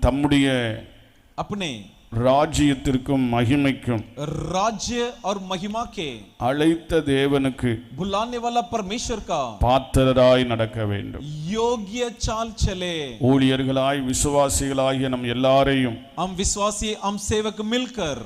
தம்முடைய अपने ராஜ்யத்திற்கும் மகிமைக்கும் राज्य और महिमा के அழைத்த தேவனுக்கு बुलाने वाला परमेश्वर का பாத்திரராய் நடக்க வேண்டும். योग्य चाल चले. ஊழியர்களாய் விசுவாசிகளாகிய நம் எல்லாரையும் हम विश्वासी हम सेवक मिलकर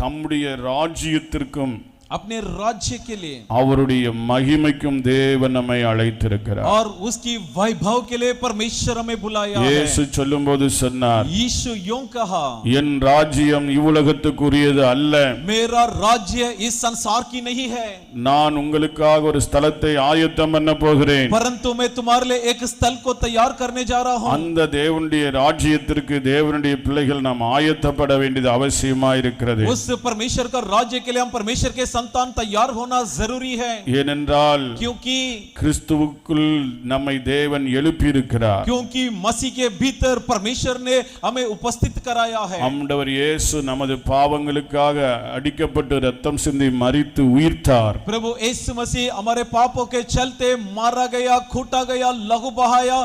தம்முடைய ராஜ்யத்திற்கும் अपने राज्य के लिए அவருடைய மகிமைக்கும் தேவன் நம்மை அழைத்திருக்கிறார். और उसकी वैभव के लिए परमेश्वर हमें बुलाया है. இயேசு சொல்லும்போது சொன்னார், यीशु यूं कहा, என் ராஜ்யம் இவ்வுலகத்துக்குரியது அல்ல. मेरा राज्य इस संसार की नहीं है. நான் உங்களுக்காக ஒரு ஸ்தலத்தை ஆயத்தம் பண்ண போகிறேன். परंतु मैं तुम्हारे लिए एक स्थल को तैयार करने जा रहा हूं. அந்த தேவனுடைய ராஜ்யத்திற்கு தேவனுடைய பிள்ளைகள் நாம் ஆயத்தப்பட வேண்டியது அவசியமாய் இருக்கிறது. उस परमेश्वर का राज्य के लिए हम परमेश्वर के संतान तैयार होना जरूरी है. ஏனென்றால் क्योंकि கிறிஸ்துவுக்குள் நம்மை தேவன் எழுப்பி இருக்கிறார். क्योंकि मसीह के भीतर परमेश्वर ने हमें उपस्थित कराया है. ஆண்டவர் இயேசு நமது பாவங்களுக்காக அடிக்கப்பட்டு இரத்தம் சிந்தி மரித்து உயிர்த்தார். प्रभु यीशु मसीह हमारे पापों के चलते मारा गया, खूटा गया, लहू बहाया,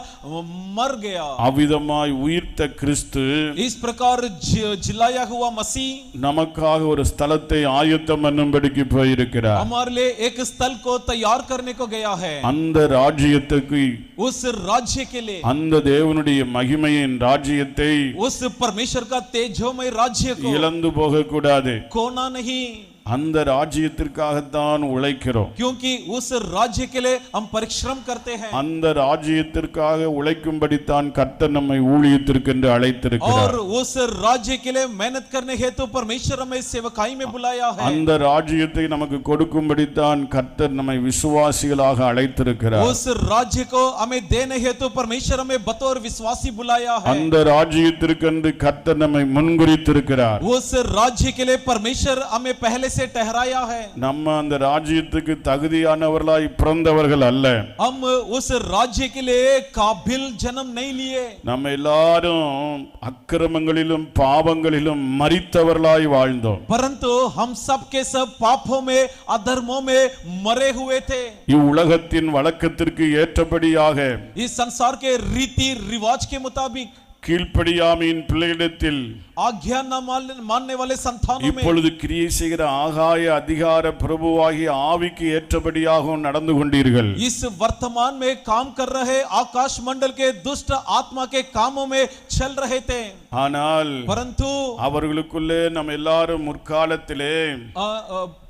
मर गया. அவ்விதமாய் உயிர்த்த கிறிஸ்து इस प्रकार जिलाया हुआ मसीह நமக்காக ஒரு ஸ்தலத்தை ஆயத்தம் பண்ணும்படிக்கு போயிருக்கிறார். हमारे लिए एक स्थल को तैयार करने को गया है. அந்த ராஜ்யத்துக்கு उस राज्य के लिए அந்த தேவனுடைய மகிமையின் ராஜ்யத்தை उस परमेश्वर का तेजोमय राज्य को இழந்து போக கூடாது. खोना नहीं. அந்த ராஜ்யத்திற்காகத்தான் உழைக்கிறோம். क्योंकि उस राज्य के लिए हम परिश्रम करते हैं. அந்த ராஜ்யத்திற்காக உழைக்கும்படித்தான் கர்த்தர் நம்மை ஊழியத்திற்கென்று அழைத்திருக்கிறார். और उस राज्य के लिए मेहनत करने हेतु परमेश्वर हमें सेवकाई में बुलाया है. அந்த ராஜ்யத்தை நமக்கு கொடுக்கும்படித்தான் கர்த்தர் நம்மை விசுவாசிகளாக அழைத்திருக்கிறார். उस राज्य को हमें देने हेतु परमेश्वर हमें बतौर विश्वासी बुलाया है. அந்த ராஜ்யத்திற்கென்று கர்த்தர் நம்மை முன்குறித்திருக்கிறார். उस राज्य के लिए परमेश्वर हमें पहले से ठहराया है. நம்ம அந்த ராஜ்யத்துக்கு தகுதியானவர்களாய் பிறந்தவர்கள் அல்ல. हम उस राज्य के लिए काबिल जन्म नहीं लिए. நம்ம எல்லாரும் அக்கிரமங்களிலும் பாவங்களிலும் மரித்தவர்களாய் வாழ்ந்தோம். परंतु हम सब के सब पापों में, अधर्मों में मरे हुए थे. இவ்வுலகத்தின் வழக்கத்திற்கு ஏற்றபடியாக इस संसार के रीति रिवाज के मुताबिक கீழ்ப்படியாமையின் பிள்ளையிடத்தில் आज्ञा न मानने वाले संतानों में இப்பொழுது கிரியை செய்கிற ஆகாய அதிகார பிரபுவாகிய ஆவிக்கு ஏற்றபடியாகவும் நடந்து கொண்டீர்கள். इस वर्तमान में काम कर रहे आकाश मंडल के दुष्ट आत्मा के कामों में चल रहे थे. ஆனால் परंतु அவர்களுக்குள்ளே நம்ம எல்லாரும் முற்காலத்திலே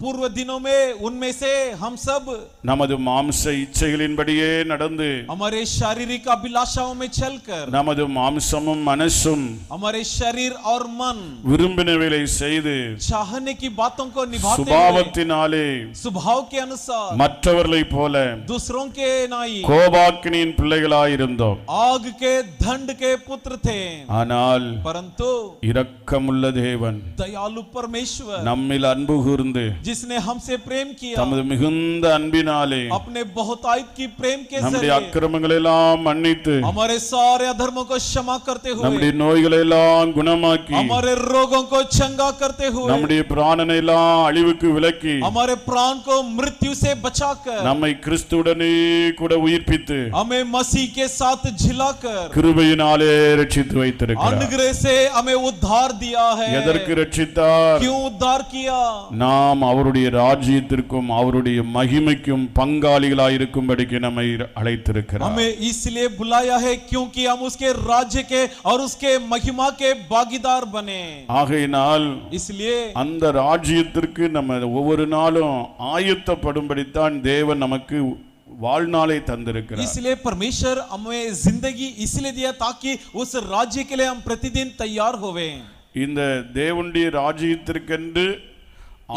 पूर्व दिनों में उनमें से हम सब நமது மாம்ச இச்சைகளின்படியே நடந்து हमारे शारीरिक अभिलाषाओं में चलकर நமது மாம்சமும் மனசும் हमारे शरीर और मन விரும்பினவைகளை செய்து चाहने की बातों को निभाते हुए சுபாவத்தினாலே स्वभाव के अनुसार மற்றவர்களைப் போல दूसरों के नाई கோபாக்கினியின் பிள்ளைகளாய் இருந்தோம். आग के दंड के पुत्र थे. ஆனால் परंतु இரக்கமுள்ள தேவன் दयालु परमेश्वर நம்மில் अன்பு கூர்ந்து जिसने हमसे प्रेम किया தமது மிகுந்த அன்பினாலே अपने बहुतायत की प्रेम के நம்முடைய जरिए அக்கிரமங்களை எல்லாம் மன்னித்து हमारे सारे अधर्मों को क्षमा करते हुए நம்முடைய நோய்களை எல்லாம் குணமாக்கி हमारे रोगों को चंगा करते हुए நம்முடைய பிராணனை எல்லாம் அழிவுக்கு விலக்கி हमारे प्राण को मृत्यु से बचाकर நம்மை கிறிஸ்துவுடனே கூட உயிர்ப்பித்து हमें मसीह के साथ झिलाकर கிருபையினாலே ரட்சித்து வைத்திருக்கிறார். अनुग्रह से हमें उद्धार दिया है. எதற்கு ரட்சித்தார்? क्यों उद्धार किया? நாம் அவருடைய ராஜ்யத்திற்கும் அவருடைய மகிமைக்கும் பங்காளிகளாய் இருக்கும்படிக்கு நம்மை அழைத்திருக்கிறார். हमें इसलिए बुलाया है क्योंकि हम उसके राज्य के और उसके महिमा के भागीदार बने. ஆகையினால் इसलिए அந்த ராஜ்யத்திற்கு நம்ம ஒவ்வொரு நாளும் ஆயத்தப்படும்படித்தான் தேவன் நமக்கு வாழ்நாளை தந்திருக்கிறார். इसलिए परमेश्वर हमें जिंदगी इसलिए दिया ताकि उस राज्य के लिए हम प्रतिदिन तैयार होवे. இந்த தேவனுடைய ராஜ்யத்திற்கென்று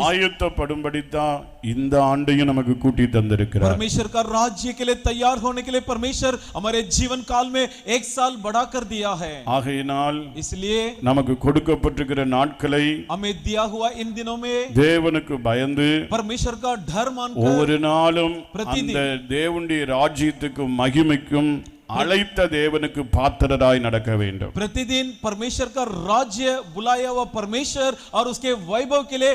ஆயத்தப்படும்படித்தான் இந்த ஆண்டையும் நமக்கு கூட்டி தந்திருக்கிறார். परमेश्वर का राज्य के लिए तैयार होने के लिए परमेश्वर हमारे जीवन काल में एक साल बढ़ा कर दिया है. ஆகையினால் इसलिए நமக்கு கொடுக்கப்பட்டிருக்கிற நாட்களை हमें दिया हुआ इन दिनों में தேவனுக்கு பயந்து परमेश्वर का डर मानकर ஒவ்வொரு நாளும் அந்த தேவனுடைய ராஜ்யத்துக்கும் மகிமைக்கும் அழைத்த தேவனுக்கு பாத்திரராய் நடக்க வேண்டும். प्रतिदिन परमेश्वर का राज्य बुलाया हुआ परमेश्वर और उसके वैभव के लिए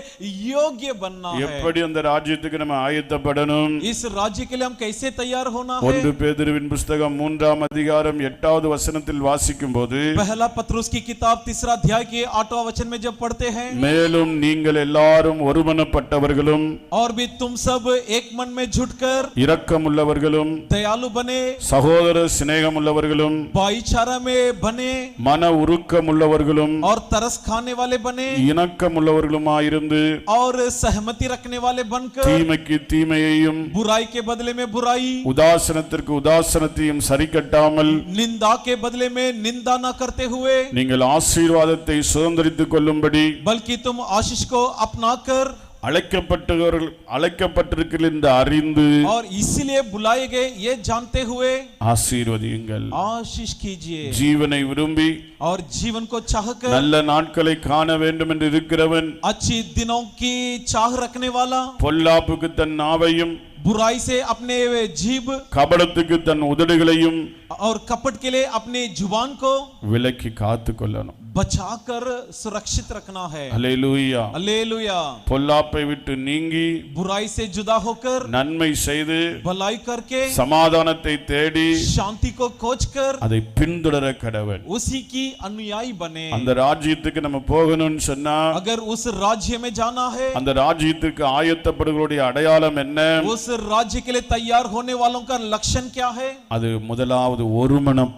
योग्य बनना है. எப்படி அந்த ராஜ்யத்துக்கு நம்ம ஆயத்தப்படணும்? इस राज्य के लिए हम कैसे तैयार होना है? 1 பேதுருவின் புத்தகம் 3ஆம் அதிகாரம் 8வது வசனத்தில் வாசிக்கும்போது पहला पत्रुस की किताब 3 अध्याय के 8वां वचन में जब पढ़ते हैं, மேலும் நீங்கள் எல்லாரும் ஒருமனப்பட்டவர்களும் और भी तुम सब एक मन में जुटकर இரக்கமுள்ளவர்களும் दयालु बने, சகோதர சிநேகமுள்ளவர்களும் भाईचारा में बने மன உருக்கமுள்ளவர்களும் और तरस खाने वाले बने இணக்கமுள்ளவர்களுமாயிருந்து और सहमति रखने वाले बनकर தீமைக்கு தீமையையும் बुराई के बदले में बुराई, உதாசனத்திற்கு உதாசனத்தையும் சரிக்கட்டாமல் निंदा के बदले में निंदा न करते हुए, நீங்கள் ஆசீர்வாதத்தை சுதந்தரித்துக் கொள்ளும்படி बल्कि तुम आशीष को अपनाकर அழைக்கப்பட்டிருக்கிறீர்கள் என்று அறிந்து और इसीलिए बुलाए गए ये जानते हुए ஆசீர்வதியுங்கள். आशीष कीजिए ஜீவனை விரும்பி और जीवन को चाहकर நல்ல நாட்களை காண வேண்டும் என்று இருக்கிறவன் अच्छी दिनों की चाह रखने वाला, பொல்லாப்புக்கு தன் நாவையும் बुराई से अपने जीभ கபடத்துக்கு தன் உதடுகளையும் और कपट के लिए अपने जुबान को விலக்கி காத்து கொள்ளணும். बचाकर सुरक्षित रखना है. அல்லேலூயா. हालेलुया. பொல்லாப்பை விட்டு நீங்கி बुराई से जुदा होकर நன்மை செய்து भलाई करके சமாதானத்தை தேடி शांति को खोजकर அதை பின்தொடர கடவன். उसी की अनुयायी बने. அந்த ராஜ்யத்துக்கு நம்ம போகணும்னு சொன்னா अगर उस राज्य में जाना है, அந்த ராஜ்யத்துக்கு ஆயத்தப்படுகிறவருடைய அடையாளம் என்ன? उस राज्य के लिए तैयार होने वालों का लक्षण क्या है? அது முதலாவது ஒரு மனம்.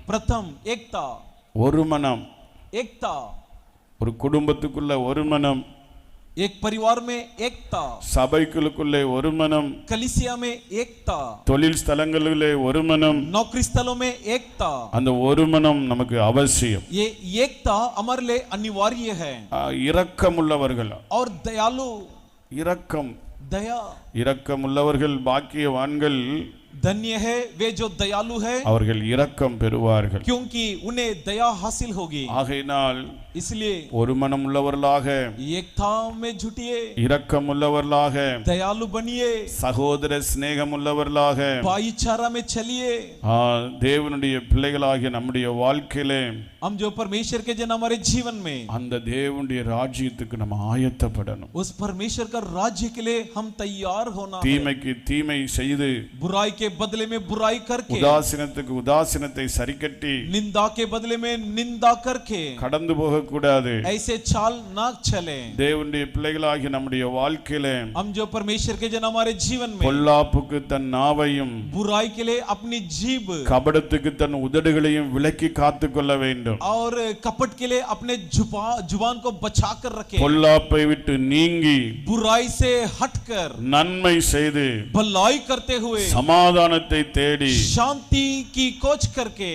प्रथम एकता. ஒரு மனம். एकता. ஒரு குடும்பத்துக்குள்ள ஒரு மனம், एक परिवार में एकता, சபைக்குள்ளே ஒரு மனம், कलीसिया में एकता, தொழில் ஸ்தலங்களிலே ஒரு மனம், नौकरी स्थलों में एकता. அந்த ஒரு மனம் நமக்கு அவசியம். ये एकता हमारे लिए अनिवार्य है. இரக்கமுள்ளவர்கள், और दयालु, இரக்கம், दया, இரக்கமுள்ளவர்கள் பாக்கியவான்கள், धन्य है वे जो दयालु है, அவர்கள் இரக்கம் பெறுவார்கள். क्योंकि उन्हें दया हासिल होगी. ஆகையினால் इसलिए ஒரு மனம் உள்ளவர்களாக, एकता में जुटिए, இரக்கம் உள்ளவர்களாக, दयालु बनिए, சகோதர சிநேகம் உள்ளவர்களாக, भाईचारा में चलिए. தேவனுடைய பிள்ளைகளாகிய நம்முடைய வாழ்க்கையிலே हम जो परमेश्वर के जन हमारे जीवन में, அந்த தேவனுடைய ராஜ்யத்துக்கு நம்ம ஆயத்தப்படணும். उस परमेश्वर का राज्य के लिए हम तैयार होना है. தீமைக்கு தீமை செய்து, बुराई के बदले में बुराई करके, உதாசீனத்துக்கு உதாசீனத்தை சரிக்கட்டி, निंदा के बदले में निंदा करके கடந்து போக கூடாது. ऐसे चाल ना चले. தேவனுடைய பிள்ளைகளாகிய நம்முடைய வாழ்க்கையிலே हम जो परमेश्वर के जन हमारे जीवन में, பொல்லாப்புக்கு தன் நாவையும் बुराई के लिए अपनी जीभ, கபடத்துக்கு தன் உதடுகளையும் விலக்கி காத்துக் கொள்ள வேண்டும். और कपट के लिए अपने जुबान को बचा कर रखे. பொல்லாப்பை விட்டு நீங்கி बुराई से हटकर நன்மை செய்து भलाई करते हुए சமாதானத்தை தேடி शांति की खोज करके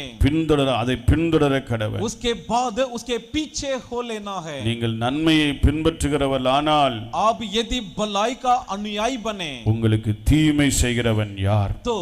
அதை பின்தொடர கடவை. उसके बाद उसके पीछे हो लेना है. நீங்கள் நன்மையை பின்பற்றுகிறவர்களானால், आप यदि भलाई का अनुयायी बने, உங்களுக்கு தீமை செய்கிறவன் யார்? तो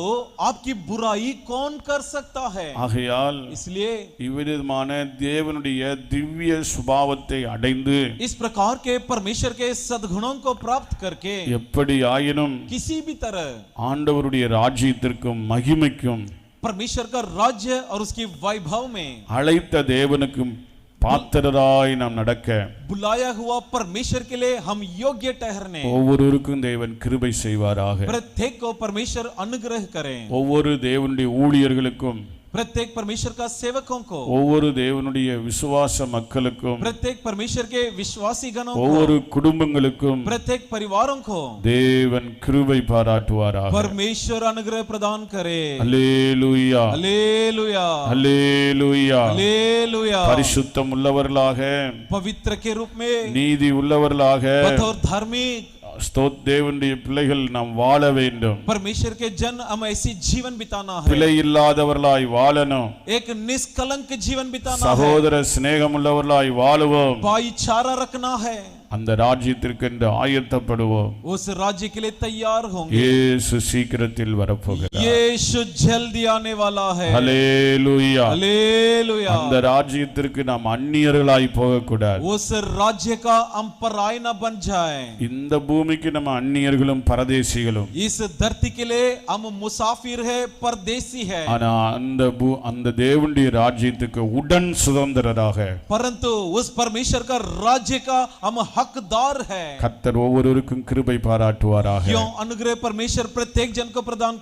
आपकी बुराई कौन कर सकता है? ஆகையால் इसलिए இவ்விதமான தேவனுடைய திவ்ய சுபாவத்தை அடைந்து, इस प्रकार के परमेश्वर के सद्गुणों को प्राप्त करके, எப்படி ஆயினும் किसी भी तरह ஆண்டவருடைய ராஜ்யத்திற்கும் மகிமைக்கும் परमेश्वर का राज्य और उसकी वैभव में அழைத்த தேவனுக்கும் பாத்திரராய் நாம் நடக்க, बुलाया हुआ परमेश्वर के लिए हम योग्य ठहरने, ஒவ்வொருவருக்கும் தேவன் கிருபை செய்வாராக. प्रत्येक को परमेश्वर अनुग्रह करें. ஒவ்வொரு தேவனுடைய ஊழியர்களுக்கும், प्रत्येक परमेश्वर का सेवकों को, ஒவ்வொரு தேவனுடைய விசுவாச மக்களுக்கும், प्रत्येक परमेश्वर के विश्वासी गणों को, ஒவ்வொரு குடும்பங்களுக்கும் प्रत्येक परिवारों को தேவன் கிருபை பாராட்டுவாராக. परमेश्वर अनुग्रह प्रदान करे. அல்லேலூயா, हालेलुया, அல்லேலூயா. हालेलुया. பரிசுத்தம் உள்ளவர்களாக, पवित्र के रूप में, நீதி உள்ளவர்களாக, बतौर धार्मिक தேவனுடைய பிள்ளைகள் நாம் வாழ வேண்டும். परमेश्वर के जन हम ऐसी जीवन बिताना है. பிழை இல்லாதவர்களாய் வாழணும். एक निष्कलंक जीवन बिताना है. சகோதர சிநேகம் உள்ளவர்களாய் வாழுவோம். भाईचारा रखना है. அந்த ராஜ்யத்திற்கென்று ஆயத்தப்படுவோம். उस राज्य के लिए तैयार होंगे. இயேசு சீக்கிரத்தில் வரப்போகிறார். यीशु जल्दी आने वाला है. ஹல்லேலூயா. हालेलुया. அந்த ராஜ்யத்திற்கு நாம் அந்நியர்களாய் போகக்கூடாது. उस राज्य का हम पराई न बन जाए. இந்த பூமிக்கு நம்ம அந்நியர்களும் பரதேசிகளும். इस धरती के लिए हम मुसाफिर है, परदेसी है. ஆனா அந்த தேவனுடைய ராஜ்யத்துக்கு உடன் சுதந்திரராக परंतु उस परमेश्वर का राज्य का हम हकदार है. கர்த்தர் ஒவ்வொருவருக்கும் கிருபை பாராட்டுவாராக. क्यों अनुग्रह परमेश्वर प्रत्येक जन को प्रदान